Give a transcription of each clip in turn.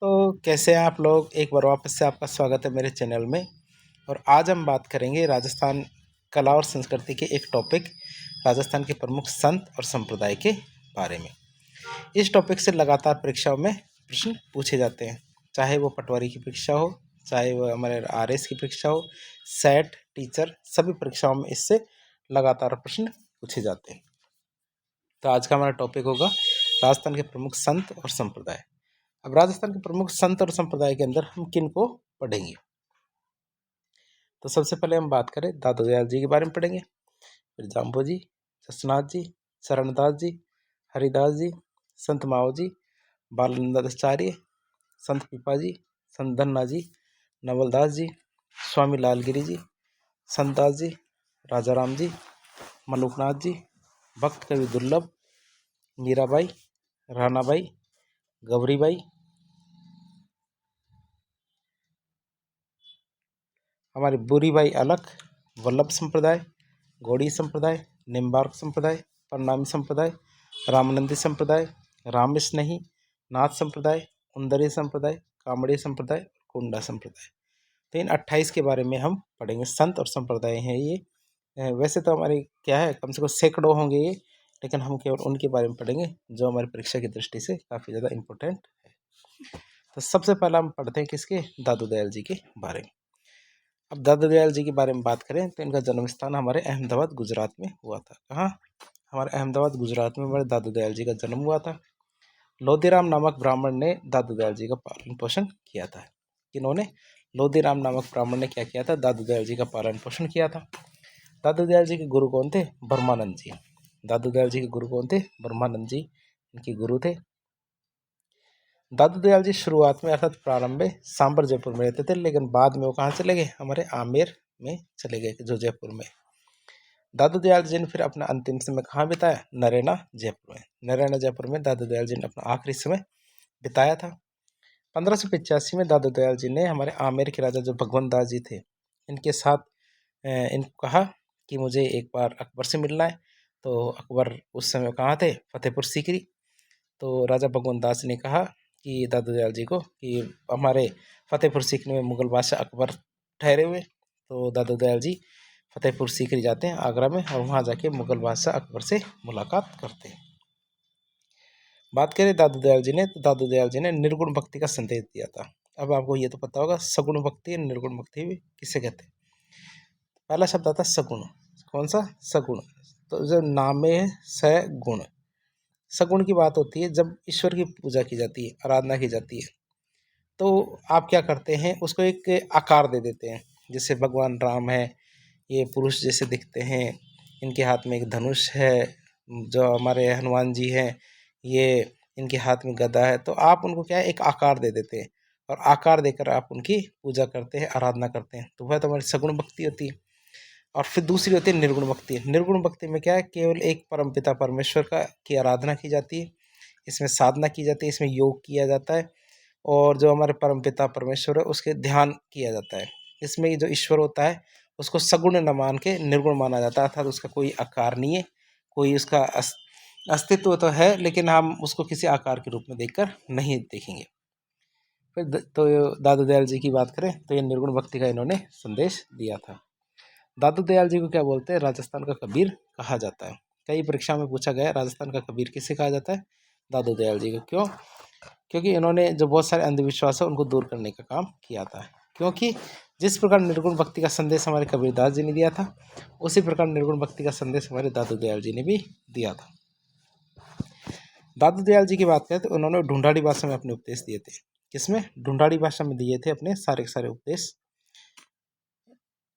तो कैसे हैं आप लोग। एक बार वापस से आपका स्वागत है मेरे चैनल में। और आज हम बात करेंगे राजस्थान कला और संस्कृति के एक टॉपिक राजस्थान के प्रमुख संत और संप्रदाय के बारे में। इस टॉपिक से लगातार परीक्षाओं में प्रश्न पूछे जाते हैं, चाहे वो पटवारी की परीक्षा हो, चाहे वो हमारे आरएस की परीक्षा हो, सेट, टीचर, सभी परीक्षाओं में इससे लगातार प्रश्न पूछे जाते हैं। तो आज का हमारा टॉपिक होगा राजस्थान के प्रमुख संत और संप्रदाय। अब राजस्थान के प्रमुख संत और संप्रदाय के अंदर हम किन को पढ़ेंगे, तो सबसे पहले हम बात करें दादू दयाल जी के बारे में पढ़ेंगे, फिर जाम्बो जी, जसनाथ जी, चरणदास जी, हरिदास जी, संत माओ जी, बालनंदाचार्य, संत पीपा जी, संत धन्ना जी, नवलदास जी, स्वामी लालगिरी जी, संत दास जी, राजा राम जी, मलुकनाथ जी, भक्त कवि दुर्लभ, मीराबाई, रानाबाई, गौरीबाई, हमारे बुरीबाई अलख, वल्लभ संप्रदाय, गौड़ी संप्रदाय, निम्बार्क संप्रदाय, परनामी संप्रदाय, रामानंदी संप्रदाय, रामिश नहीं, नाथ संप्रदाय, उंदरी संप्रदाय, कामड़ी संप्रदाय, कुंडा संप्रदाय। तो इन 28 के बारे में हम पढ़ेंगे। संत और संप्रदाय हैं ये। वैसे तो हमारे क्या है, कम से कम सैकड़ों होंगे ये, लेकिन हम केवल उनके बारे में पढ़ेंगे जो हमारी परीक्षा की दृष्टि से काफ़ी ज़्यादा इम्पोर्टेंट है। तो सबसे पहला हम पढ़ते हैं किसके, दादू दयाल जी के बारे में। अब दादू दयाल जी के बारे में बात करें तो इनका जन्म स्थान हमारे अहमदाबाद गुजरात में हुआ था। कहाँ? हमारे अहमदाबाद गुजरात में हमारे दादू दयाल जी का जन्म हुआ था। लोधीराम नामक ब्राह्मण ने दादू दयाल जी का पालन पोषण किया था। इन्होंने लोधीराम नामक ब्राह्मण ने क्या किया था, दादू दयाल जी का पालन पोषण किया था। दादू दयाल जी के गुरु कौन थे? ब्रह्मानंद जी। दादू दयाल जी के गुरु कौन थे? ब्रह्मानंद जी इनके गुरु थे। दादू दयाल जी शुरुआत में अर्थात प्रारंभ में सांबर जयपुर में रहते थे, लेकिन बाद में वो कहाँ चले गए, हमारे आमेर में चले गए, जो जयपुर में। दादू दयाल जी ने फिर अपना अंतिम समय कहाँ बिताया? नरैना जयपुर में। नरैना जयपुर में दादू दयाल जी ने अपना आखिरी समय बिताया था। 1585 में दादू दयाल जी ने हमारे आमेर के राजा जो भगवंत दास जी थे, इनके साथ इनको कहा कि मुझे एक बार अकबर से मिलना है। तो अकबर उस समय कहाँ थे? फतेहपुर सीकरी। तो राजा भगवंत दास ने कहा कि दादू दयाल जी को कि हमारे फतेहपुर सीकरी में मुगल बादशाह अकबर ठहरे हुए। तो दादू दयाल जी फतेहपुर सीकरी जाते हैं आगरा में, और वहाँ जाके मुगल बादशाह अकबर से मुलाकात करते हैं। बात करें दादू दयाल जी ने, तो दादू दयाल जी ने निर्गुण भक्ति का संदेश दिया था। अब आपको ये तो पता होगा सगुण भक्ति निर्गुण भक्ति भी किसे कहते हैं। पहला शब्द आता है सगुण। कौन सा? सगुण। तो जो नाम है सगुण, सगुण की बात होती है जब ईश्वर की पूजा की जाती है, आराधना की जाती है, तो आप क्या करते हैं, उसको एक आकार दे देते हैं। जैसे भगवान राम है, ये पुरुष जैसे दिखते हैं, इनके हाथ में एक धनुष है। जो हमारे हनुमान जी हैं, ये इनके हाथ में गदा है। तो आप उनको क्या है, एक आकार दे देते हैं, और आकार देकर आप उनकी पूजा करते हैं, आराधना करते हैं। तो वह तो हमारी सगुण भक्ति होती है। और फिर दूसरी होती है निर्गुण भक्ति। निर्गुण भक्ति में क्या है, केवल एक परमपिता परमेश्वर का की आराधना की जाती है, इसमें साधना की जाती है, इसमें योग किया जाता है, और जो हमारे परमपिता परमेश्वर है उसके ध्यान किया जाता है। इसमें जो ईश्वर होता है उसको सगुण न मान के निर्गुण माना जाता है, अर्थात उसका कोई आकार नहीं है, कोई उसका अस्तित्व तो है, लेकिन हम उसको किसी आकार के रूप में देखकर नहीं देखेंगे। फिर तो दादू दयाल जी की बात करें तो ये निर्गुण भक्ति का इन्होंने संदेश दिया था। दादू दयाल जी को क्या बोलते हैं? राजस्थान का कबीर कहा जाता है। कई परीक्षा में पूछा गया राजस्थान का कबीर किसे कहा जाता है? दादू दयाल जी को। क्यों? क्योंकि इन्होंने जो बहुत सारे अंधविश्वास है उनको दूर करने का काम किया था। क्योंकि जिस प्रकार निर्गुण भक्ति का संदेश हमारे कबीरदास जी ने दिया था, उसी प्रकार निर्गुण भक्ति का संदेश हमारे दादू दयाल जी ने भी दिया था। दादू दयाल जी की बात करें तो उन्होंने ढूंढाड़ी भाषा में अपने उपदेश दिए थे। किसमें? ढूंढाड़ी भाषा में दिए थे अपने सारे के सारे उपदेश।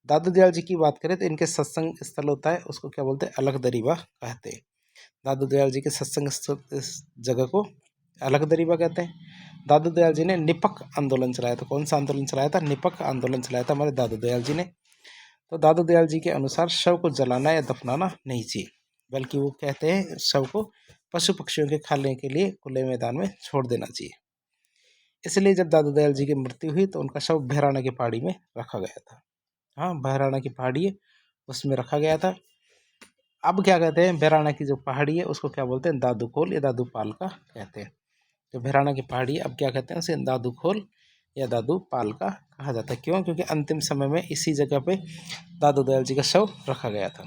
दादू दयाल जी की बात करें तो इनके सत्संग स्थल होता है, उसको क्या बोलते हैं? अलग दरीबा कहते हैं। दादू दयाल जी के सत्संग इस जगह को अलग दरीबा कहते हैं। दादू दयाल जी ने निपक आंदोलन चलाया था। कौन सा आंदोलन चलाया था? निपक आंदोलन चलाया था हमारे दादू दयाल जी ने। तो दादू दयाल जी के अनुसार शव को जलाना या दफनाना नहीं चाहिए, बल्कि वो कहते हैं शव को पशु पक्षियों के खाने के लिए खुले मैदान में छोड़ देना चाहिए। इसलिए जब दादू दयाल जी की मृत्यु हुई तो उनका शव बहराना की पहाड़ी में रखा गया था। हाँ, बहराना की पहाड़ी है उसमें रखा गया था। अब क्या कहते हैं, बहराना की जो पहाड़ी है उसको क्या बोलते हैं? दादू कोल या दादू पाल का कहते हैं। तो भैराना की पहाड़ी अब क्या कहते हैं, उसे दादू खोल या दादू पाल का कहा जाता है। क्यों? क्योंकि अंतिम समय में इसी जगह पे दादू दयाल जी का शव रखा गया था।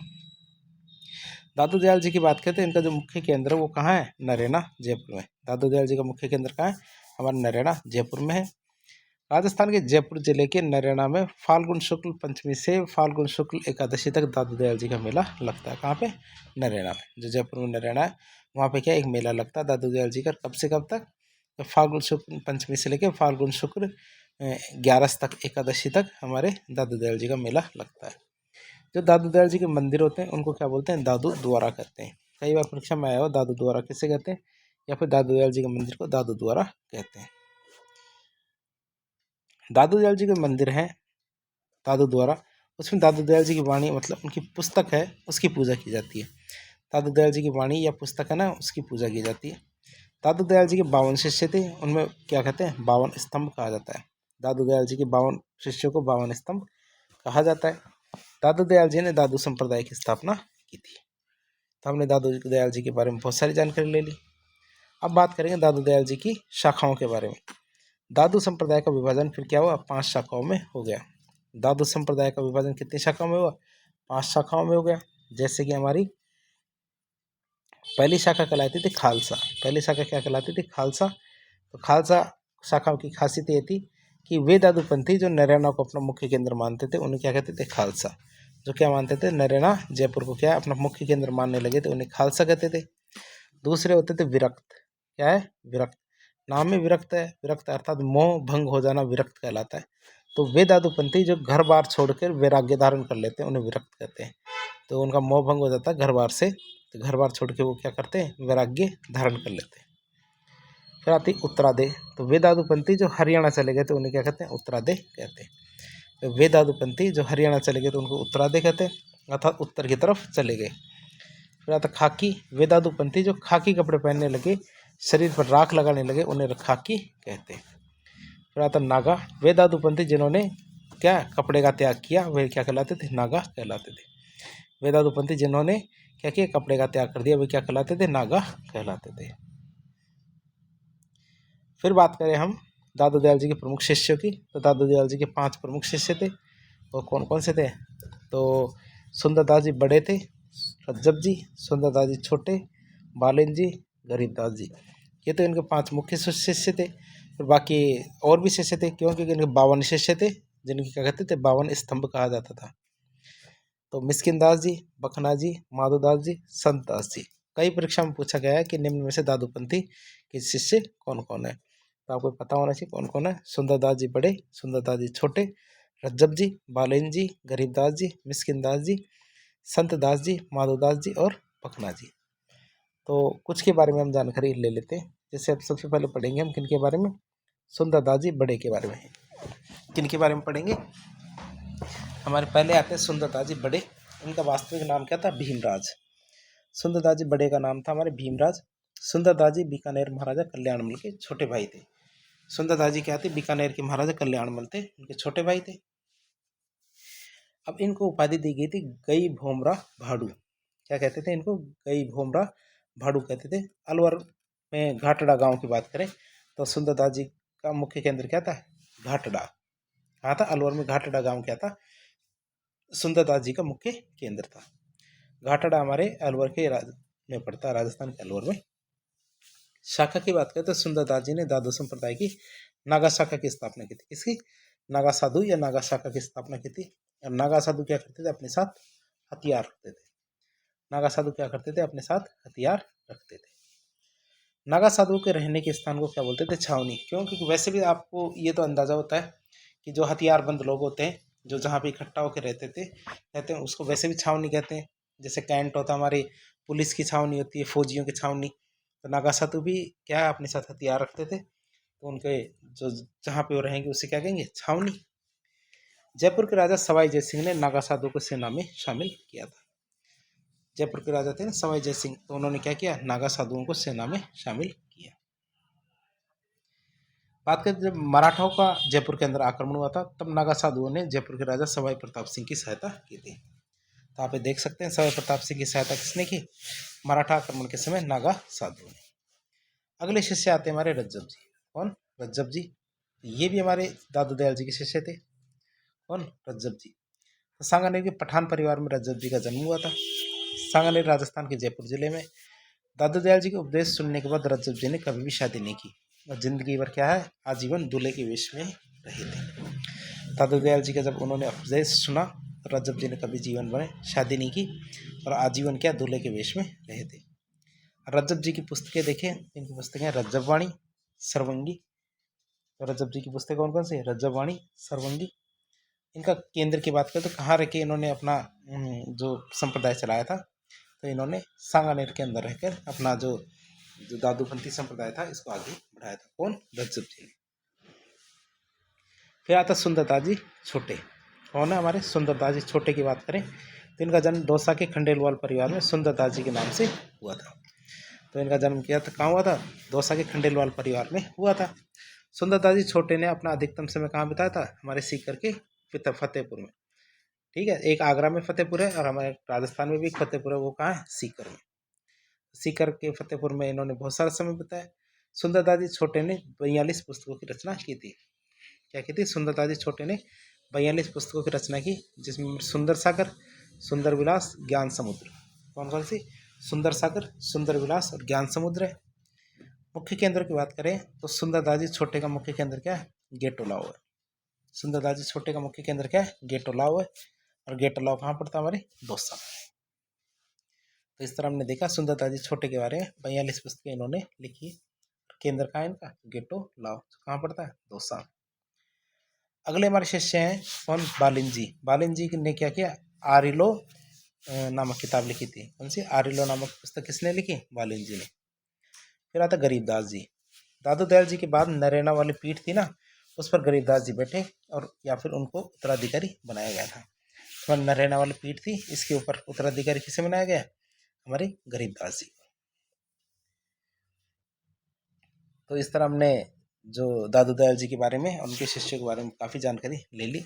दादू दयाल जी की बात करते हैं, इनका जो मुख्य केंद्र है वो कहाँ है? नरेना, जयपुर में। दादू दयाल जी का मुख्य केंद्र कहाँ है? हमारा नरेना, जयपुर में है। राजस्थान के जयपुर जिले के नरेना में फाल्गुन शुक्ल पंचमी से फाल्गुन शुक्ल एकादशी तक दादू दयाल जी का मेला लगता है। कहाँ पे? नरेना में। जो जयपुर में नरेना है वहाँ पे क्या एक मेला लगता है दादू दयाल जी का। कब से कब तक? तो फाल्गुन शुक्ल पंचमी से लेकर फाल्गुन शुक्ल 11 तक, एकादशी तक हमारे दादू दयाल जी का मेला लगता है। जो दादू दयाल जी के मंदिर होते हैं उनको क्या बोलते हैं? दादू द्वारा कहते हैं। कई बार परीक्षा में आया हो दादू द्वारा किसे कहते हैं, या फिर दादू दयाल जी के मंदिर को दादू द्वारा कहते हैं। दादू दयाल जी के मंदिर हैं दादू द्वारा, उसमें दादू दयाल जी की वाणी मतलब उनकी पुस्तक है उसकी पूजा की जाती है। दादू दयाल जी की वाणी या पुस्तक है ना, उसकी पूजा की जाती है। दादू दयाल जी के 52 शिष्य थे, उनमें क्या कहते हैं? 52 स्तंभ कहा जाता है। दादू दयाल जी के 52 शिष्यों को 52 स्तंभ कहा जाता है। दादू दयाल जी ने दादू संप्रदाय की स्थापना की थी। तो हमने दादू दयाल जी के बारे में बहुत सारी जानकारी ले ली। अब बात करेंगे दादू दयाल जी की शाखाओं के बारे में। दादू संप्रदाय का विभाजन फिर क्या हुआ? 5 शाखाओं में हो गया। दादू संप्रदाय का विभाजन कितनी शाखाओं में हुआ? 5 शाखाओं में हो गया। जैसे कि हमारी पहली शाखा कहलाती थी खालसा। पहली शाखा क्या कहलाती थी? खालसा। तो खालसा शाखाओं की खासियत ये थी कि वे दादूपंथी जो नरेना को अपना मुख्य केंद्र मानते थे उन्हें क्या कहते थे? खालसा। जो क्या मानते थे? नरेना जयपुर को क्या अपना मुख्य केंद्र मानने लगे थे, उन्हें खालसा कहते थे। दूसरे होते थे विरक्त। क्या है? विरक्त। नाम में विरक्त है, विरक्त अर्थात मोह भंग हो जाना विरक्त कहलाता है। तो वे दादूपंथी जो घर बार छोड़कर वैराग्य धारण कर लेते हैं उन्हें विरक्त कहते हैं। तो उनका मोह भंग हो जाता है घर बार से, तो घर बार छोड़ के वो क्या करते हैं? वैराग्य धारण कर लेते हैं। फिर आती उत्तरादेह। तो वे दादूपंथी जो हरियाणा चले गए थे उन्हें क्या कहते हैं? उत्तरादेह कहते हैं। तो वे दादूपंथी जो हरियाणा चले गए तो उनको उत्तरादेह कहते हैं, अर्थात उत्तर की तरफ चले गए। फिर आता खाकी। वे दादूपंथी जो खाकी कपड़े पहनने लगे, शरीर पर राख लगाने लगे, उन्हें खाकी कहते हैं। फिर आता नागा। वे दादूपंथी जिन्होंने क्या कपड़े का त्याग किया वे क्या कहलाते थे? नागा कहलाते थे। वे दादूपंथी जिन्होंने क्या किया? कपड़े का त्याग कर दिया, वे क्या कहलाते थे? नागा कहलाते थे। फिर बात करें हम दादू दयाल जी के प्रमुख शिष्यों की, तो दादू दयाल जी के 5 प्रमुख शिष्य थे। वो कौन कौन से थे? तो सुंदरदास जी बड़े थे, रज्जब जी, सुंदरदास जी छोटे, बालेन जी, गरीबदास जी। ये तो इनके 5 मुख्य शिष्य थे। फिर बाकी और भी शिष्य थे, क्योंकि इनके 52 शिष्य थे जिनकी क्या कहते थे? 52 स्तंभ कहा जाता था। तो मिस्किन दास जी, बखना जी, माधोदास जी, संत दास जी। कई परीक्षा में पूछा गया है कि निम्न में से दादूपंथी के शिष्य कौन कौन है, तो आपको पता होना चाहिए कौन कौन है। सुंदरदास जी बड़े, सुंदरदास जी छोटे, रज्जब जी, बालेन जी, गरीबदास जी, मिस्किन दास जी, संत दास जी, माधोदास जी और बखना जी। तो कुछ के बारे में हम जानकारी ले लेते हैं। जैसे अब सबसे पहले पढ़ेंगे हम किन के बारे में? सुंदरदास जी बड़े के बारे में। किन के बारे में पढ़ेंगे? हमारे पहले आते हैं सुंदरदास जी बड़े। इनका वास्तविक नाम क्या था? भीमराज। सुंदरदास जी बड़े का नाम था हमारे भीमराज। सुंदरदास जी बीकानेर महाराजा कल्याणमल के छोटे भाई थे। सुंदरदास जी क्या थे? बीकानेर के महाराजा कल्याणमल थे, उनके छोटे भाई थे। अब इनको उपाधि दी गई थी गई भोमरा भाड़ू। क्या कहते थे इनको? गई भोमरा भाड़ू कहते थे। अलवर में घाटड़ा गांव की बात करें तो सुंदरदास जी का मुख्य केंद्र क्या था? घाटड़ा। कहाँ था? अलवर में घाटड़ा गांव क्या था? सुंदरदास जी का मुख्य केंद्र था। घाटड़ा हमारे अलवर के में पड़ता है, राजस्थान के अलवर में। शाखा की बात करें तो सुंदरदास जी ने दादू संप्रदाय की नागा शाखा की स्थापना की थी। किसकी? नागा साधु या नागा शाखा की स्थापना की थी। और नागा साधु क्या करते थे? अपने साथ हथियार रखते थे। नागा साधु क्या करते थे? अपने साथ हथियार रखते थे। नागा साधु के रहने के स्थान को क्या बोलते थे? छावनी। क्यों? क्योंकि वैसे भी आपको ये तो अंदाजा होता है कि जो हथियारबंद लोग होते हैं जो जहाँ पे इकट्ठा होकर रहते हैं उसको वैसे भी छावनी कहते हैं। जैसे कैंट होता है, हमारी पुलिस की छावनी होती है, फौजियों की छावनी। तो नागा साधु भी क्या है? अपने साथ हथियार रखते थे। तो उनके जो जहाँ पे वो रहेंगे उसे क्या कहेंगे? छावनी। जयपुर के राजा सवाई जय सिंह ने नागा साधु को सेना में शामिल किया था। जयपुर के राजा थे ना सवाई जय सिंह, तो उन्होंने क्या किया? नागा साधुओं को सेना में शामिल किया। बात करें जब मराठाओं का जयपुर के अंदर आक्रमण हुआ था तब नागा साधुओं ने जयपुर के राजा सवाई प्रताप सिंह की सहायता की थी। तो आप ये देख सकते हैं सवाई प्रताप सिंह की सहायता किसने की? मराठा आक्रमण के समय नागा साधुओं ने। अगले शिष्य आते हमारे रज्जब जी। कौन? रज्जब जी। ये भी हमारे दादू दयाल जी के शिष्य थे। कौन? रज्जब जी। तो सांगानेर के पठान परिवार में रज्जब जी का जन्म हुआ था। सांगानेर राजस्थान के जयपुर जिले में। दादू दयाल जी के उपदेश सुनने के बाद रज्जब जी ने कभी भी शादी नहीं की और जिंदगी भर क्या है, आजीवन दूल्हे के वेश में रहे थे। दादू दयाल जी का जब उन्होंने उपदेश सुना, रज्जब जी ने कभी जीवन भर शादी नहीं की और आजीवन क्या, दूल्हे के वेश में रहे थे। रज्जब जी की पुस्तकें देखें, इनकी पुस्तकें रज्जब वाणी, सर्वंगी। तो रज्जब जी की पुस्तक कौन कौन सी है? रज्जब वाणी, सर्वंगी। इनका केंद्र की बात करें तो कहाँ रह के इन्होंने अपना जो संप्रदाय चलाया था, तो इन्होंने सांगानेर के अंदर रहकर अपना जो दादूपंथी संप्रदाय था इसको आगे बढ़ाया था। कौन? रज्जब जी ने। फिर आता सुंदरदास जी छोटे। कौन है? हमारे सुंदरदास जी छोटे की बात करें तो इनका जन्म दौसा के खंडेलवाल परिवार में सुंदरदास जी के नाम से हुआ था। तो इनका जन्म किया था, कहाँ हुआ था? दौसा के खंडेलवाल परिवार में हुआ था। सुंदरदास जी छोटे ने अपना अधिकतम समय कहाँ बिताया था? हमारे सीकर के फतेहपुर में। ठीक है, एक आगरा में फतेहपुर है और हमारे राजस्थान में भी एक फतेहपुर है, वो कहाँ है? सीकर में। सीकर के फतेहपुर में इन्होंने बहुत सारा समय बिताया। सुंदरदास जी छोटे ने 42 पुस्तकों की रचना की थी। क्या की थी? सुंदरदास जी छोटे ने 42 पुस्तकों की रचना की, जिसमें सुंदर सागर, सुंदर विलास, ज्ञान समुद्र। कौन कौन सी? सुंदर सागर, सुंदर विलास और ज्ञान समुद्र है। मुख्य केंद्र की बात करें तो सुंदरदास जी छोटे का मुख्य केंद्र क्या है? गेटोलाव है। सुंदरदास जी छोटे का मुख्य केंद्र क्या है? गेटोलाव है। और गेटोलाव कहाँ पड़ता है? हमारे दौसा। तो इस तरह हमने देखा सुंदरदास जी छोटे के बारे में 42 पुस्तकें इन्होंने लिखी। केंद्र कहाँ है इनका? गेटोलाव। कहाँ पड़ता है? दौसा। अगले हमारे शिष्य हैं कौन? बालिन जी। बालिन जी ने क्या किया? आरिलो नामक किताब लिखी थी। कौन सी? आरिलो नामक पुस्तक किसने लिखी? बालिन जी ने। फिर आता गरीबदास जी। दादू दयाल जी के बाद नरेना वाली पीठ थी ना, उस पर गरीबदास जी बैठे और या फिर उनको उत्तराधिकारी बनाया गया था। तो नरेना वाली पीठ थी, इसके ऊपर उत्तराधिकारी किसे बनाया गया? हमारे गरीबदास जी। तो इस तरह हमने जो दादू दयाल जी के बारे में, उनके शिष्यों के बारे में काफ़ी जानकारी ले ली।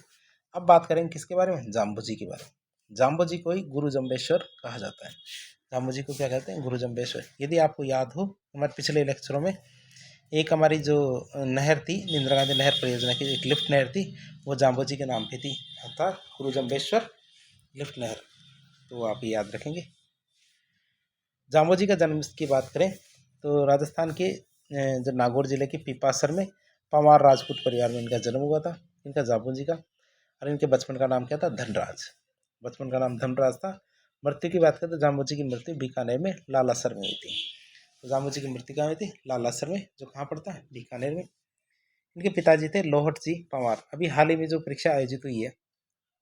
अब बात करेंगे किसके बारे में? जाम्बू जी के बारे में। जाम्बू जी को ही गुरु जम्बेश्वर कहा जाता है। जाम्बू जी को क्या कहते हैं? गुरु जम्बेश्वर। यदि आपको याद हो, हमारे पिछले लेक्चरों में एक हमारी जो नहर थी, इंदिरा गांधी नहर परियोजना की एक लिफ्ट नहर थी, वो जाम्बू जी के नाम पे थी, अर्थात गुरु जम्बेश्वर लिफ्ट नहर। तो वो आप याद रखेंगे। जाम्बू जी का जन्म की बात करें तो राजस्थान के जो नागौर जिले के पीपासर में पवार राजपूत परिवार में इनका जन्म हुआ था, इनका जाम्बू जी का। और इनके बचपन का नाम क्या था? धनराज। बचपन का नाम धनराज था। मृत्यु की बात करें तो जाम्बू जी की मृत्यु बीकानेर में लालासर में हुई थी। तो जाम्बू जी की मृत्यु कहाँ हुई थी? लालासर में, जो कहाँ पड़ता है? बीकानेर में। इनके पिताजी थे लोहट जी पंवार। अभी हाल ही में जो परीक्षा आयोजित हुई है,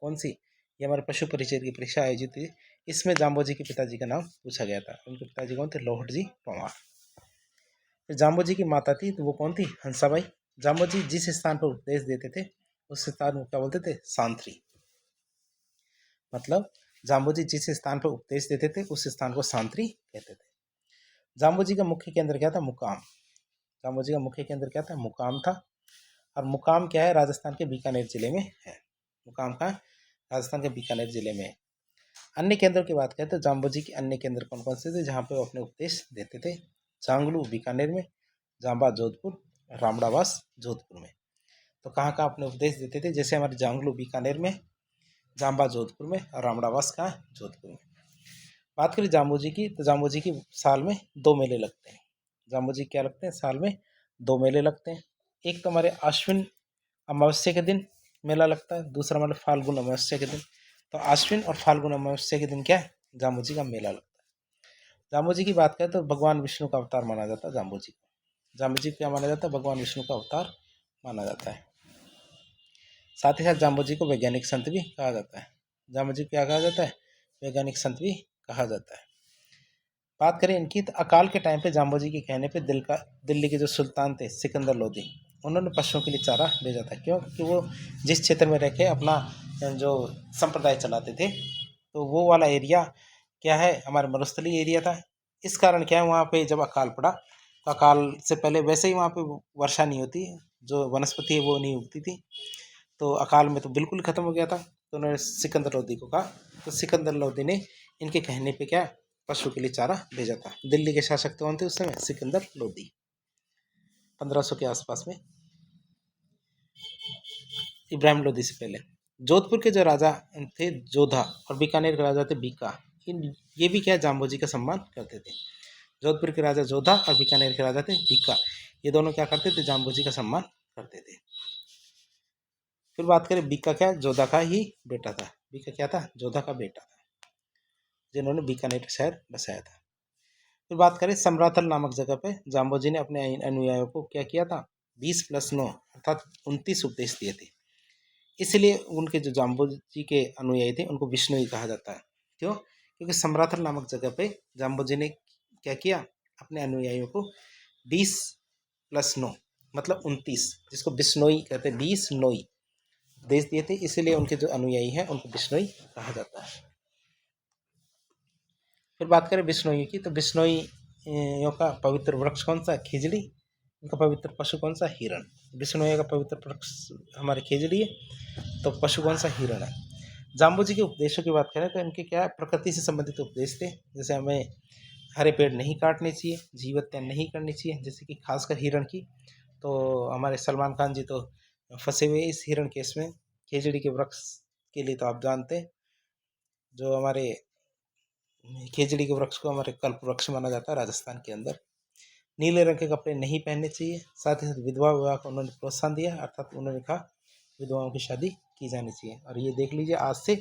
कौन सी? ये हमारे पशु परिचय की परीक्षा आयोजित हुई, इसमें जाम्बू जी के पिताजी का नाम पूछा गया था। उनके पिताजी कौन थे? लोहट जी पंवार। जाम्बू जी की माता थी तो वो कौन थी? हंसाबाई। जाम्बू जी जिस स्थान पर उपदेश देते थे उस स्थान को क्या बोलते थे? सांथरी। मतलब जाम्बू जी जिस स्थान पर उपदेश देते थे उस स्थान को सांथरी कहते थे। जाम्बू जी का मुख्य केंद्र क्या था? मुकाम। जाम्बू जी का मुख्य केंद्र क्या था? मुकाम था। और मुकाम क्या है? राजस्थान के बीकानेर जिले में है। मुकाम कहाँ? राजस्थान के बीकानेर जिले में है। अन्य केंद्रों की बात करें तो जाम्बू जी के अन्य केंद्र कौन कौन से थे जहाँ पे वो अपने उपदेश देते थे? जांगलू बीकानेर में, जांबा जोधपुर, रामड़ावास जोधपुर में। तो कहाँ कहाँ अपने उपदेश देते थे? जैसे हमारे जांगलू बीकानेर में, जांबा जोधपुर में और रामड़ावास कहाँ? जोधपुर में। बात करें जाम्बू जी की तो जाम्बू जी की साल में 2 मेले लगते हैं। जाम्बू जी क्या लगते हैं? साल में 2 मेले लगते हैं। एक तो हमारे आश्विन अमावस्या के दिन मेला लगता है, दूसरा हमारे फाल्गुन अमावस्या के दिन। तो आश्विन और फाल्गुन अमावस्या के दिन क्या है? जाम्बू जी का मेला लगता है। जाम्बू जी की बात करें तो भगवान विष्णु का अवतार माना जाता है जाम्बू जी को। जाम्बू जी को क्या माना जाता है? भगवान विष्णु का अवतार माना जाता है। साथ ही साथ जाम्बू जी को वैज्ञानिक संत भी कहा जाता है। जाम्बू जी को क्या कहा जाता है? वैज्ञानिक संत भी कहा जाता है। बात करें इनकी तो अकाल के टाइम पे जाम्बू जी के कहने पे दिल्ली के जो सुल्तान थे सिकंदर लोदी, उन्होंने पशुओं के लिए चारा भेजा था। क्यों? क्योंकि वो जिस क्षेत्र में रह के अपना जो संप्रदाय चलाते थे, तो वो वाला एरिया क्या है? हमारे मरुस्थलीय एरिया था। इस कारण क्या है, वहाँ पे जब अकाल पड़ा तो अकाल से पहले वैसे ही वहाँ पे वर्षा नहीं होती, जो वनस्पति है वो नहीं उगती थी, तो अकाल में तो बिल्कुल ख़त्म हो गया था। तो उन्होंने सिकंदर लोदी को कहा, तो सिकंदर लोदी ने इनके कहने पे क्या पशु के लिए चारा भेजा था। दिल्ली के शासक कौन थे उस समय? सिकंदर लोदी। 1500 के आसपास में, इब्राहिम लोदी से पहले। जोधपुर के जो राजा थे जोधा और बीकानेर के राजा थे बीका, ये भी क्या जाम्बोजी का सम्मान करते थे। जोधपुर के राजा जोधा और बीकानेर के राजा थे बीका, ये दोनों क्या करते थे, जाम्बोजी का सम्मान करते थे। फिर बात करें बीका, क्या जोधा का ही बेटा था। बीका क्या था, जोधा का बेटा था, जिन्होंने बीकानेर शहर बसाया था। फिर बात करें समराथल नामक जगह पे जाम्बोजी ने अपने अनुयायियों को क्या किया था, 20+9 अर्थात 29 उपदेश दिए थे। इसलिए उनके जो जाम्बोजी के अनुयायी थे उनको विष्णुई कहा जाता है। क्यों? क्योंकि समराथल नामक जगह पे जाम्बोजी ने क्या किया, अपने अनुयायियों को 20+9 मतलब 29, जिसको बिश्नोई कहते हैं, 20 नोई उपदेश दिए थे। इसीलिए उनके जो अनुयायी हैं उनको बिश्नोई कहा जाता है। फिर बात करें बिश्नोइयों की, तो बिश्नोइयों का पवित्र वृक्ष कौन सा, खिजड़ी। इनका पवित्र पशु कौन सा, हिरण। बिश्नोइयों का पवित्र वृक्ष हमारे खिजड़ी है, तो पशु कौन सा, हिरण है। जाम्बोजी के उपदेशों की बात करें तो इनके क्या प्रकृति से संबंधित उपदेश थे, जैसे हमें हरे पेड़ नहीं काटने चाहिए, जीव हत्या नहीं करनी चाहिए, जैसे कि खासकर हिरण की। तो हमारे सलमान खान जी तो फंसे हुए इस हिरण केस में। खिजड़ी के वृक्ष के लिए तो आप जानते हैं, जो हमारे खिजड़ी के वृक्ष को हमारे कल्प वृक्ष माना जाता है राजस्थान के अंदर। नीले रंग के कपड़े नहीं पहनने चाहिए। साथ ही साथ विधवा विवाह को उन्होंने प्रोत्साहन दिया, अर्थात उन्होंने कहा विधवाओं की शादी की जानी चाहिए। और ये देख लीजिए, आज से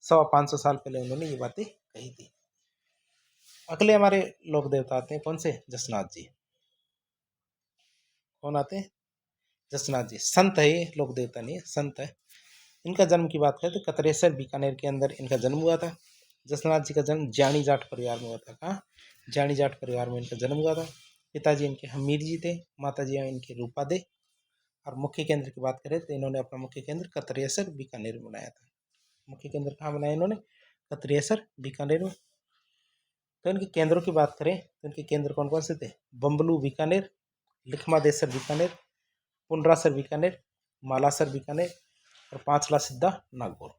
100-500 साल पहले उन्होंने ये बातें कही थी। अगले हमारे लोक देवता आते हैं, कौन से, जसनाथ जी। कौन आते हैं, जसनाथ जी। संत है ये, लोक देवता नहीं है, संत है। इनका जन्म की बात करें तो कतरेसर बीकानेर के अंदर इनका जन्म हुआ था। जसनाथ जी का जन्म जानी जाट परिवार में हुआ था। कहाँ, जानी जाट परिवार में इनका जन्म हुआ था। पिताजी इनके हमीर जी थे, माताजी इनके रूपा दे। और मुख्य केंद्र की बात करें तो इन्होंने अपना मुख्य केंद्र कतरेसर बीकानेर में बनाया था। मुख्य केंद्र कहाँ बनाया इन्होंने, कतरेसर बीकानेर में। तो इनके केंद्रों की बात करें तो इनके केंद्र कौन कौन से थे, बम्बलू बीकानेर, लिखमादेसर बीकानेर, पुंडरासर बीकानेर, मालासर बीकानेर और पांचला सिद्धा नागौर।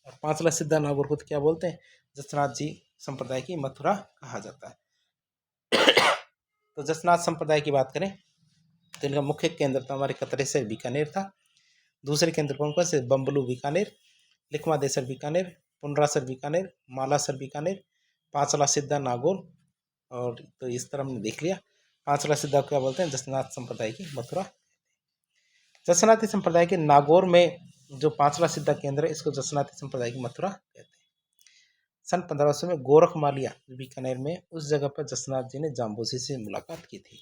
और पांचला सिद्धा नागौर को तो क्या बोलते हैं, जसनाथ जी संप्रदाय की मथुरा कहा जाता है। तो जसनाथ संप्रदाय की बात करें तो इनका मुख्य केंद्र तो हमारे कतरेसर बीकानेर था। दूसरे केंद्र कौन कौन से, बम्बलू बीकानेर, लिखमादेसर बीकानेर, पुंडरासर बीकानेर, मालासर बीकानेर, पांचला सिद्धा नागौर। और तो इस तरह हमने देख लिया, पांचला सिद्धा क्या बोलते हैं, जसनाथ संप्रदाय की मथुरा। जसनाथी संप्रदाय के नागौर में जो पांचला सिद्धा केंद्र है, इसको जसनाथी संप्रदाय की मथुरा कहते हैं। सन 1500 में गोरखमालिया बीकानेर में, उस जगह पर जसनाथ जी ने जाम्बोजी से मुलाकात की थी।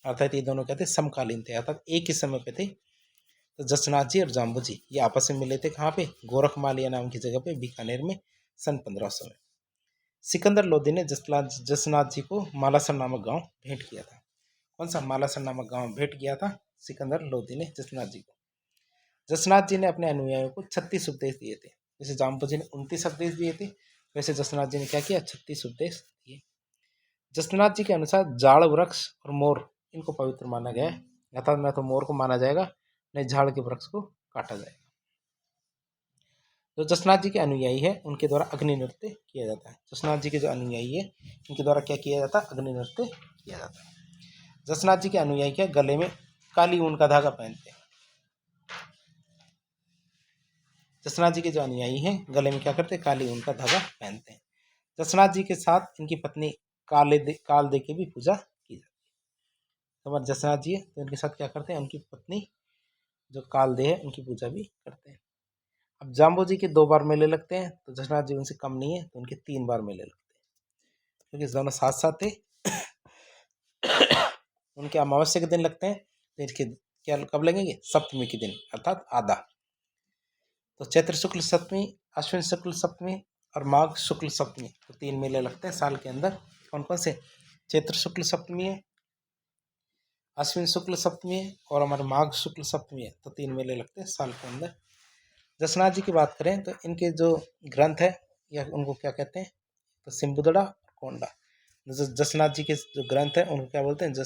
अर्थात ये दोनों कहते समकालीन थे, अर्थात एक ही समय पे थे। तो जसनाथ जी और जाम्बोजी ये आपस में मिले थे, कहाँ पे, गोरखमालिया नाम की जगह पे बीकानेर में, सन 1500 में। सिकंदर लोदी ने जसनाथ जी को मालासर नामक गांव भेंट किया था। कौन सा, मालासर नामक गांव भेंट किया था सिकंदर लोदी ने जसनाथ जी को। जसनाथ जी ने अपने अनुयायियों को 36 उपदेश दिए थे। जैसे जाम्बोजी ने 29 उपदेश दिए थे, वैसे जसनाथ जी ने क्या किया, 36 उपदेश दिए। जसनाथ जी के अनुसार जाड़ वृक्ष और मोर इनको पवित्र माना गया है, अर्थात न तो मोर को माना जाएगा, न झाड़ के वृक्ष को काटा जाएगा। जो जसनाथ जी के अनुयायी है उनके द्वारा अग्नि नृत्य किया जाता है। जसनाथ जी के जो अनुयायी है उनके द्वारा क्या किया जाता है, अग्नि नृत्य किया जाता है। जसनाथ जी के अनुयायी क्या गले में काली ऊन का धागा पहनते हैं। जसनाथ जी के जो अनुयायी हैं गले में क्या करते हैं, काली ऊन का धागा पहनते हैं। जसनाथ जी के साथ इनकी पत्नी काल दे की भी पूजा की जाती है। तो हमारे जसनाथ जी है तो इनके साथ क्या करते हैं, उनकी पत्नी जो काल दे है उनकी पूजा भी करते हैं। अब जाम्बोजी के 2 बार मेले लगते हैं, तो जसनाथ जी उनसे कम नहीं है, तो उनके 3 बार मेले लगते हैं, क्योंकि दोनों साथ साथ थे। उनके अमावस्या के दिन लगते हैं, तो इनके क्या कब लगेंगे, सप्तमी के दिन, अर्थात आधा। तो चैत्र शुक्ल सप्तमी, अश्विन शुक्ल सप्तमी और माघ शुक्ल सप्तमी, तो 3 मेले लगते हैं साल के अंदर। कौन कौन से, चैत्र शुक्ल सप्तमी है, अश्विन शुक्ल सप्तमी है और हमारे माघ शुक्ल सप्तमी है, तो 3 मेले लगते हैं साल के अंदर। जसनाथ जी की बात करें तो इनके जो ग्रंथ है या उनको क्या कहते हैं, तो सिम्बुदड़ा, कोंडा। जसनाथ जी के जो ग्रंथ है उनको क्या बोलते हैं,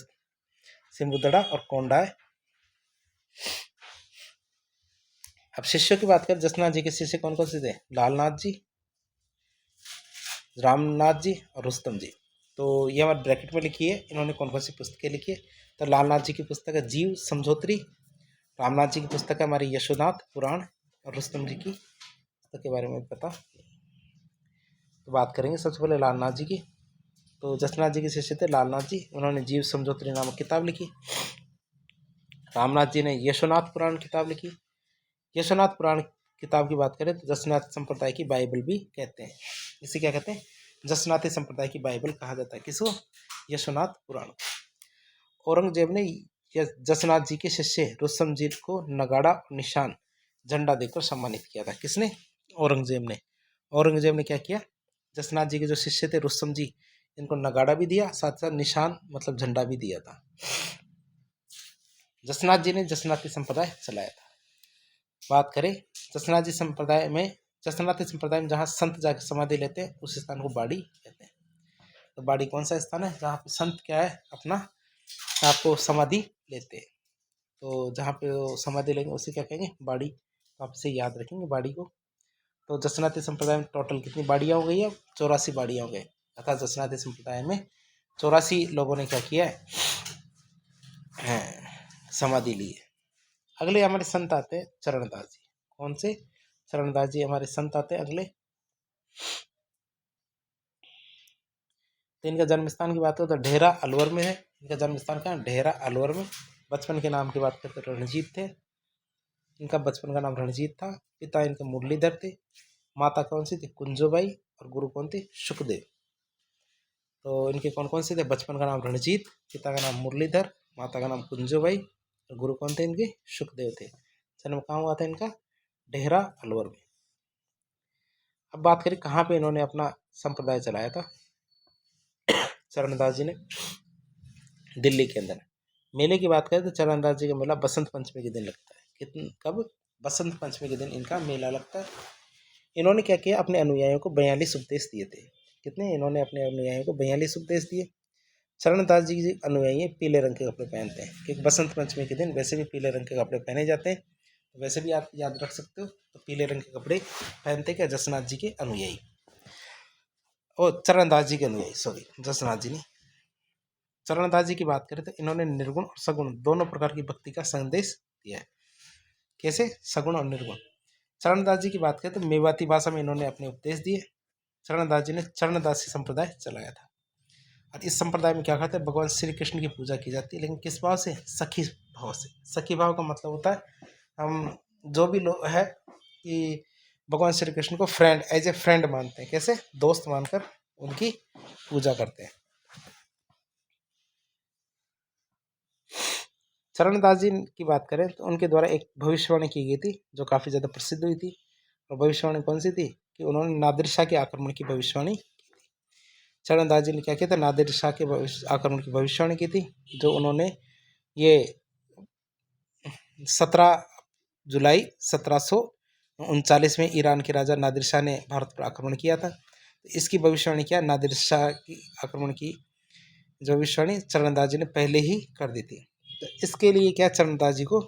सिम्बुदड़ा और कोंडा है। अब शिष्यों की बात करें, जसनाथ जी के शिष्य कौन कौन से थे, लालनाथ जी, रामनाथ जी और रुस्तम जी। तो ये हमारे ब्रैकेट में लिखी है इन्होंने कौन कौन सी पुस्तकें लिखी है। तो लालनाथ जी की पुस्तक है जीव समझोत्री, रामनाथ जी की पुस्तक है हमारी यशोनाथ पुराण, और रुस्तम जी की पुस्तक के बारे में पता। तो बात करेंगे सबसे पहले लालनाथ जी की। तो जसनाथ जी के शिष्य थे लालनाथ जी, उन्होंने जीव समझोत्री नामक किताब लिखी। रामनाथ जी ने यशोनाथ पुराण किताब लिखी। यशोनाथ पुराण किताब की बात करें तो जसनाथ संप्रदाय की बाइबल भी कहते हैं। इसे क्या कहते हैं? जसनाती संप्रदाय की बाइबल कहा जाता है। किसको? यशोनाथ पुराण। औरंगजेब ने जसनाथ जी के शिष्य रुस्तम जी को नगाड़ा और निशान झंडा देकर सम्मानित किया था। किसने? औरंगजेब ने। औरंगजेब ने क्या किया? जसनाथ जी के जो शिष्य थे रुस्तम जी, इनको नगाड़ा भी दिया, साथ साथ निशान मतलब झंडा भी दिया था। जसनाथ जी ने जसनाती संप्रदाय चलाया था। बात करें जसनाती संप्रदाय में, जसनाती संप्रदाय में जहाँ संत जाकर समाधि लेते हैं उस स्थान को बाड़ी कहते हैं। तो बाड़ी कौन सा स्थान है जहाँ पे संत क्या है अपना आपको समाधि लेते हैं। तो जहाँ पे वो समाधि लेंगे उसे क्या कहेंगे? बाड़ी। तो आप इसे याद रखेंगे बाड़ी को। तो जसनाती संप्रदाय में टोटल कितनी बाड़ियाँ हो गई है? 84 बाड़ियाँ हो गई। अर्थात जसनाती संप्रदाय में 84 लोगों ने क्या किया है? समाधि ली है। अगले हमारे संत आते हैं चरणदास जी। कौन से? चरणदास जी हमारे संत आते हैं अगले। तो इनका जन्म स्थान की बात करें तो ढेरा अलवर में है। इनका जन्म स्थान कहाँ? ढेरा अलवर में। बचपन के नाम की बात करते तो रणजीत थे। इनका बचपन का नाम रणजीत था। पिता इनके मुरलीधर थे। माता कौन सी थी? कुंजोबाई। और गुरु कौन थे? सुखदेव। तो इनके कौन कौन से थे? बचपन का नाम रणजीत, पिता का नाम मुरलीधर, माता का नाम कुंजोबाई, और गुरु कौन थे इनके? सुखदेव थे। जन्म कहाँ हुआ था इनका? ढेरा अलवर में। अब बात करें कहाँ पे इन्होंने अपना संप्रदाय चलाया था। चरणदास जी ने दिल्ली के अंदर। मेले की बात करें तो चरणदास जी का मेला बसंत पंचमी के दिन लगता है। कब? बसंत पंचमी के दिन इनका मेला लगता है। इन्होंने क्या किया? अपने अनुयायियों को 42 उपदेश दिए थे। कितने? इन्होंने अपने अनुयायियों को 42 उपदेश दिए। चरणदास जी के अनुयायी पीले रंग के कपड़े पहनते हैं क्योंकि बसंत पंचमी के दिन वैसे भी पीले रंग के कपड़े पहने जाते हैं। तो वैसे भी आप याद रख सकते हो। तो पीले रंग के कपड़े पहनते क्या? जसनाथ जी के अनुयायी। ओ चरणदास जी के अनुयायी, सॉरी, जसनाथ जी ने। चरणदास जी की बात करें तो इन्होंने निर्गुण और सगुण दोनों प्रकार की भक्ति का संदेश दिया है। कैसे? सगुण और निर्गुण। चरणदास जी की बात करें तो मेवाती भाषा में इन्होंने अपने उपदेश दिए। चरणदास जी ने चरणदासी संप्रदाय चलाया था। और इस संप्रदाय में क्या कहते हैं? भगवान श्री कृष्ण की पूजा की जाती है, लेकिन किस भाव से? सखी भाव से। सखी भाव का मतलब होता है हम जो भी लोग है कि भगवान श्री कृष्ण को फ्रेंड, एज ए फ्रेंड मानते हैं। कैसे? दोस्त मानकर उनकी पूजा करते हैं। चरणदास जी की बात करें तो उनके द्वारा एक भविष्यवाणी की गई थी जो काफ़ी ज़्यादा प्रसिद्ध हुई थी। और भविष्यवाणी कौन सी थी? कि उन्होंने नादिर शाह के आक्रमण की भविष्यवाणी की थी। चरणदास जी ने क्या किया था? नादिर शाह के आक्रमण की भविष्यवाणी की थी, जो उन्होंने ये 17 जुलाई 1739 में ईरान के राजा नादिर शाह ने भारत पर आक्रमण किया था। तो इसकी भविष्यवाणी क्या? नादिर शाह की आक्रमण की जो भविष्यवाणी चरणदास जी ने पहले ही कर दी थी। तो इसके लिए क्या चरणदास जी को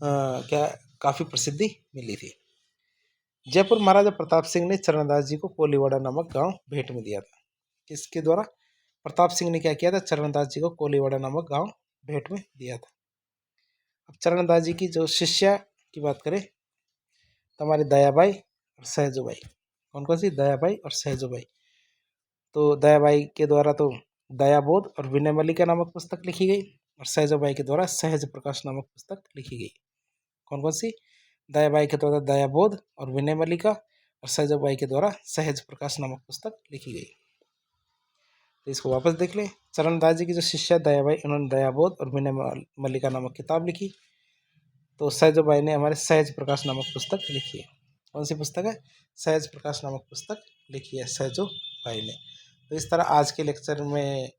क्या काफ़ी प्रसिद्धि मिली थी। जयपुर महाराजा प्रताप सिंह ने चरणदास जी को कोलीवाड़ा नामक गांव भेंट में दिया था। किसके द्वारा? प्रताप सिंह ने क्या किया था? चरणदास जी को कोलीवाड़ा नामक गांव भेंट में दिया था। अब चरणदास जी की जो शिष्या की बात करें तो हमारी दयाबाई और सहजोबाई। कौन कौन सी? दयाबाई और सहजोबाई। तो दयाबाई के द्वारा तो दयाबोध और विनय मल्लिका नामक पुस्तक लिखी गई, और सहजोबाई के द्वारा सहज प्रकाश नामक पुस्तक लिखी गई। कौन कौन सी? दयाबाई के द्वारा दयाबोध और विनय मल्लिका, और सहजोबाई के द्वारा सहज प्रकाश नामक पुस्तक लिखी गई। तो इसको वापस देख लें। चरणदास जी की जो शिष्या दयाबाई, उन्होंने दयाबोध और विनय मल्लिका नामक किताब लिखी। तो सहजोबाई ने हमारे सहज प्रकाश नामक पुस्तक लिखी है। कौन सी पुस्तक है? सहज प्रकाश नामक पुस्तक लिखी है सहजोबाई ने। तो इस तरह आज के लेक्चर में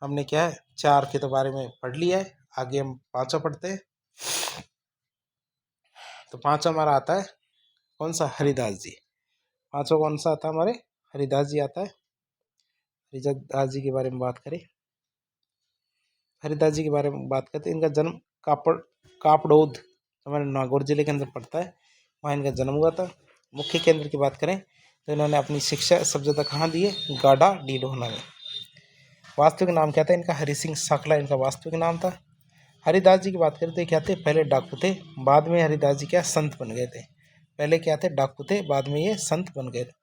हमने क्या है 4 के तो बारे में पढ़ लिया है। आगे हम 5वां पढ़ते हैं। तो 5वां हमारा आता है कौन सा? हरिदास जी। 5वां कौन सा आता है हमारे? हरिदास जी आता है। हरिदास जी के बारे में बात करें, हरिदास जी के बारे में बात करते हैं। इनका जन्म कापड़ौद हमारे नागौर जिले के अंदर पड़ता है, वहाँ इनका जन्म हुआ था। मुख्य केंद्र की बात करें तो इन्होंने अपनी शिक्षा सब ज़्यादा कहाँ दी है? गाढ़ा डीडोहना में। वास्तविक नाम क्या था इनका? हरि सिंह साखला इनका वास्तविक नाम था। हरिदास जी की बात करें तो क्या थे? पहले डाकू थे, बाद में हरिदास जी क्या संत बन गए थे। पहले क्या थे? डाकू थे, बाद में ये संत बन गए थे।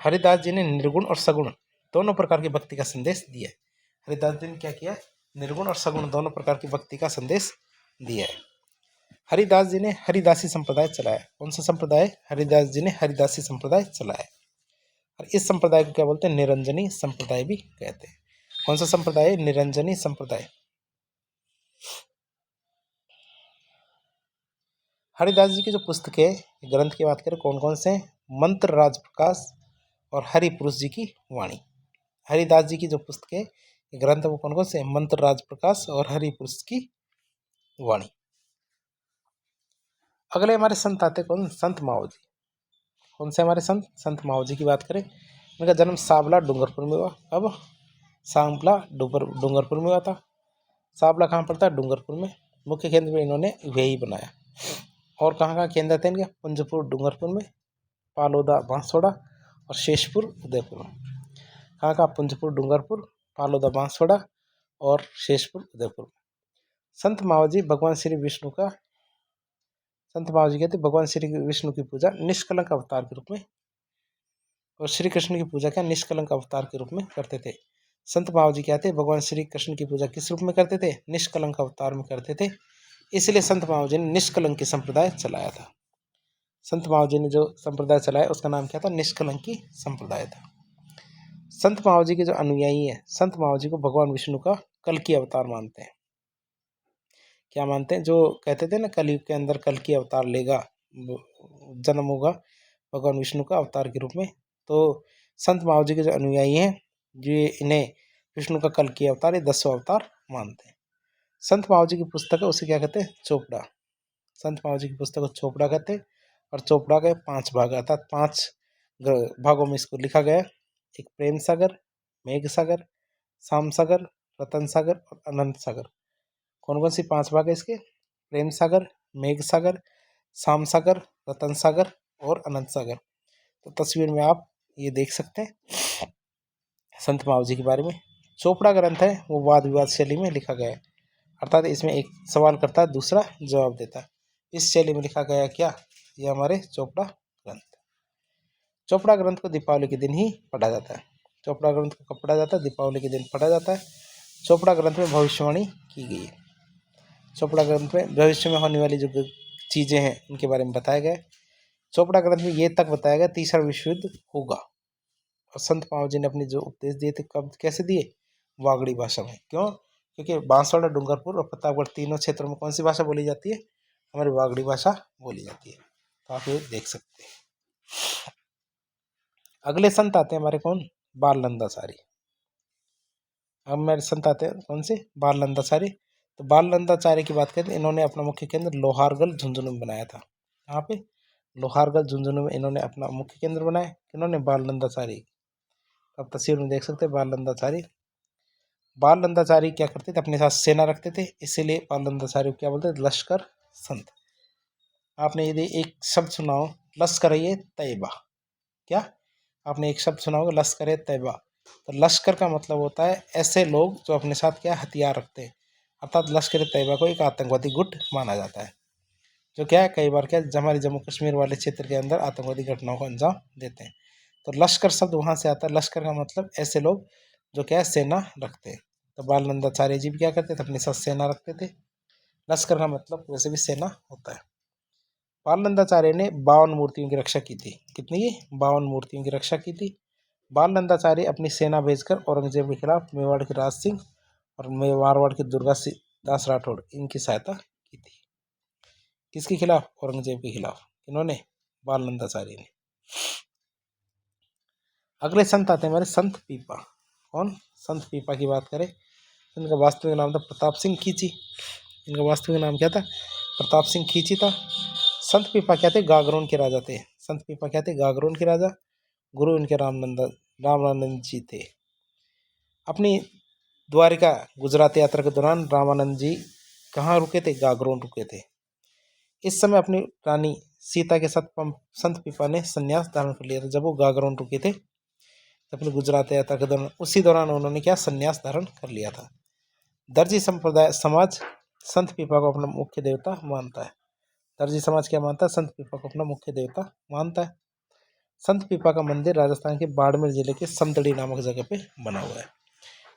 हरिदास जी ने निर्गुण और सगुण दोनों प्रकार की भक्ति का संदेश दिया है। हरिदास जी ने क्या किया? निर्गुण और सगुण दोनों प्रकार की भक्ति का संदेश दिया है। हरिदास जी ने हरिदासी संप्रदाय चलाया। कौन सा संप्रदाय? हरिदास जी ने हरिदासी संप्रदाय चलाया। और इस संप्रदाय को क्या बोलते हैं? निरंजनी संप्रदाय भी कहते हैं। कौन सा संप्रदाय? निरंजनी संप्रदाय। हरिदास जी की जो पुस्तकें ग्रंथ की बात करें कौन कौन से? मंत्र राज प्रकाश और हरि पुरुष जी की वाणी। हरिदास जी की जो पुस्तकें ग्रंथ वो कौन कौन से? मंत्र राज प्रकाश और हरि पुरुष की वाणी। अगले हमारे संत आते कौन? संत माओ जी। कौन से हमारे संत? संत माओ जी की बात करें, इनका जन्म सावला डूंगरपुर में हुआ। अब सांवला डूंगरपुर में हुआ था। सावला कहाँ पड़ता है? डूंगरपुर में। मुख्य केंद्र में इन्होंने वही बनाया। और कहाँ कहाँ केंद्र थे इनके? पुंजपुर डूंगरपुर में, पालोदा बांसवाड़ा और शेषपुर उदयपुर में। कहाँ कहाँ? पुंजपुर डूंगरपुर, पालोदा बांसवाड़ा और शेषपुर उदयपुर में। संत माओ जी भगवान श्री विष्णु का संत माओ जी कहते भगवान श्री विष्णु की पूजा निष्कलंक अवतार के रूप में और श्री कृष्ण की पूजा क्या? निष्कलंक अवतार के रूप में करते थे। संत माओ जी क्या थे? भगवान श्री कृष्ण की पूजा किस रूप में करते थे? निष्कलंक अवतार में करते थे। इसलिए संत माओ जी ने निष्कलंकी संप्रदाय चलाया था। संत माओ जी ने जो संप्रदाय चलाया उसका नाम क्या था? निष्कलंकी संप्रदाय था। संत माओ जी के जो अनुयायी हैं, संत माओ जी को भगवान विष्णु का कल्कि अवतार मानते हैं। क्या मानते हैं? जो कहते थे ना कलयुग के अंदर कल्कि अवतार लेगा, जन्म होगा भगवान विष्णु का अवतार के रूप में। तो संत माओ जी के जो अनुयायी हैं ये इन्हें विष्णु का कल्कि अवतार, ये 10वां अवतार मानते हैं। संत माओ जी की पुस्तक है उसे क्या कहते हैं? चोपड़ा। संत माओ जी की पुस्तक को चोपड़ा कहते हैं। और चोपड़ा के 5 भाग अर्थात 5 भागों में इसको लिखा गया। एक प्रेम सागर, मेघ सागर, शाम सागर, रतन सागर और अनंत सागर। कौन कौन सी 5 भाग है इसके? प्रेम सागर, मेघ सागर, शाम सागर, रतन सागर और अनंत सागर। तो तस्वीर में आप ये देख सकते हैं संत माओ जी के बारे में। चोपड़ा ग्रंथ है वो वाद विवाद शैली में लिखा गया है, अर्थात इसमें एक सवाल करता है दूसरा जवाब देता है। इस शैली में लिखा गया क्या? ये हमारे चोपड़ा ग्रंथ। चोपड़ा ग्रंथ को दीपावली के दिन ही पढ़ा जाता है। चोपड़ा ग्रंथ को कब पढ़ा जाता है? दीपावली के दिन पढ़ा जाता है। चोपड़ा ग्रंथ में भविष्यवाणी की गई है। चोपड़ा ग्रंथ में भविष्य में होने वाली जो चीज़ें हैं उनके बारे में बताया गया है। चोपड़ा ग्रंथ में ये तक बताया गया तीसरा विश्व युद्ध होगा। और संत माओ जी ने अपने जो उपदेश दिए थे कब कैसे दिए? वागड़ी भाषा में। क्यों? क्योंकि बांसवाड़ा, डूंगरपुर और प्रतापगढ़ तीनों क्षेत्रों में कौन सी भाषा बोली जाती है? हमारी वागड़ी भाषा बोली जाती है। तो आप ये देख सकते हैं। अगले संत आते हैं हमारे कौन? बाल नंदाचारी। अब मेरे संत आते हैं कौन से? बाल नंदाचारी। तो बाल नंदाचार्य की बात करें इन्होंने अपना मुख्य केंद्र लोहारगढ़ झुंझुनू में बनाया था। यहाँ पे लोहारगढ़ झुंझुनू में इन्होंने अपना मुख्य केंद्र बनाया। इन्होंने बाल नंदाचारी। आप तस्वीर में देख सकते हैं बाल नंदाचारी। बाल नंदाचारी क्या करते थे? अपने साथ सेना रखते थे, इसीलिए बाल नंदाचारी को क्या बोलते थे? लश्कर संत। आपने यदि एक शब्द सुना हो लश्कर ये तैयबा, क्या आपने एक शब्द सुना होगा लश्कर तैयबा? तो लश्कर का मतलब होता है ऐसे लोग जो अपने साथ क्या हथियार रखते हैं, अर्थात लश्कर तैयबा को एक आतंकवादी गुट माना जाता है। जो क्या है कई बार क्या हमारे जम्मू कश्मीर वाले क्षेत्र के अंदर आतंकवादी घटनाओं को अंजाम देते हैं। तो लश्कर शब्द वहाँ से आता है। लश्कर का मतलब ऐसे लोग जो क्या है सेना रखते हैं। तो बाल नंदाचार्य जी भी क्या करते थे? अपने साथ सेना रखते थे। लश्कर का मतलब वैसे भी सेना होता है। बाल नंदाचार्य ने 52 मूर्तियों की रक्षा की थी। कितनी? 52 मूर्तियों की रक्षा की थी। बाल नंदाचार्य अपनी सेना भेजकर औरंगजेब के खिलाफ मेवाड़ के राज सिंह और मारवाड़ के दुर्गा दास राठौड़ इनकी सहायता की थी। किसके खिलाफ? औरंगजेब के खिलाफ। इन्होंने बाल नंदाचार्य ने। अगले संत आते हैं हमारे संत पीपा। कौन? संत पीपा की बात करें इनका वास्तविक नाम था प्रताप सिंह खींची। इनका वास्तविक नाम क्या था? प्रताप सिंह खींची था। संत पीपा क्या थे? गागरोन के राजा थे। संत पीपा क्या थे? गागरोन के राजा। गुरु इनके रामानंद जी थे। अपनी द्वारिका गुजरात यात्रा के दौरान रामानंद जी कहाँ रुके थे? गागरोन रुके थे। इस समय अपनी रानी सीता के साथ संत पीपा ने संन्यास धारण कर लिया था। जब वो गागरोन रुके थे अपने गुजरात यात्रा के दौरान, उसी दौरान उन्होंने क्या संन्यास धारण कर लिया था। दर्जी संप्रदाय समाज संत पीपा को अपना मुख्य देवता मानता है। दर्जी समाज क्या मानता है? संत पीपा को अपना मुख्य देवता मानता है। संत पीपा का मंदिर राजस्थान के बाड़मेर जिले के समदड़ी नामक जगह पे बना हुआ है।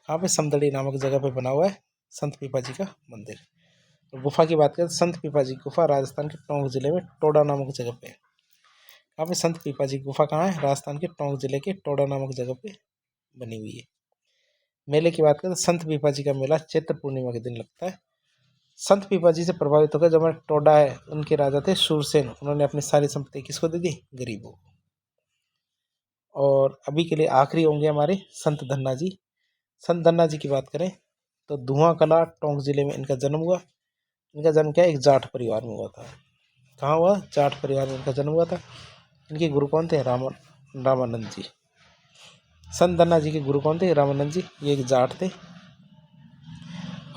कहाँ पे? समदड़ी नामक जगह पे बना हुआ है संत पीपा जी का मंदिर। तो गुफा की बात करें तो संत पीपा जी गुफा राजस्थान के टोंक जिले में टोडा नामक जगह पे है। कहाँ पे? संत पीपा जी गुफा कहाँ है? राजस्थान के टोंक जिले के टोडा नामक जगह पे बनी हुई है। मेले की बात करें तो संत पीपा जी का मेला चैत्र पूर्णिमा के दिन लगता है। संत पीपा जी से प्रभावित होकर जो हमारे टोडा है उनके राजा थे शूरसेन, उन्होंने अपनी सारी संपत्ति किसको दे दी? गरीबों को। और अभी के लिए आखिरी होंगे हमारे संत धन्ना जी। संत धन्ना जी की बात करें तो धुआं कला टोंक जिले में इनका जन्म हुआ। इनका जन्म क्या है? एक जाट परिवार में हुआ था। कहाँ हुआ? जाट परिवार में इनका जन्म हुआ था। इनके गुरु कौन थे? रामानंद जी। संत धन्ना जी के गुरु कौन थे? रामानंद जी। ये एक जाट थे।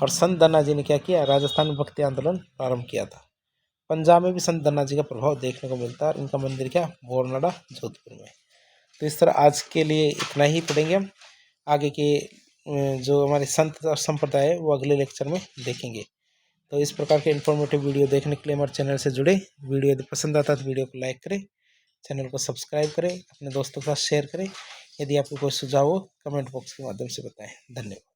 और संत धन्ना जी ने क्या किया? राजस्थान में भक्ति आंदोलन प्रारंभ किया था। पंजाब में भी संत धन्ना जी का प्रभाव देखने को मिलता है। इनका मंदिर क्या? बोरनाडा जोधपुर में। तो इस तरह आज के लिए इतना ही पढ़ेंगे हम। आगे के जो हमारे संत और संप्रदाय है वो अगले लेक्चर में देखेंगे। तो इस प्रकार के इन्फॉर्मेटिव वीडियो देखने के लिए हमारे चैनल से जुड़े। वीडियो यदि पसंद आता है तो वीडियो को लाइक करें, चैनल को सब्सक्राइब करें, अपने दोस्तों के साथ शेयर करें। यदि आपको कोई सुझाव हो कमेंट बॉक्स के माध्यम से बताएं। धन्यवाद।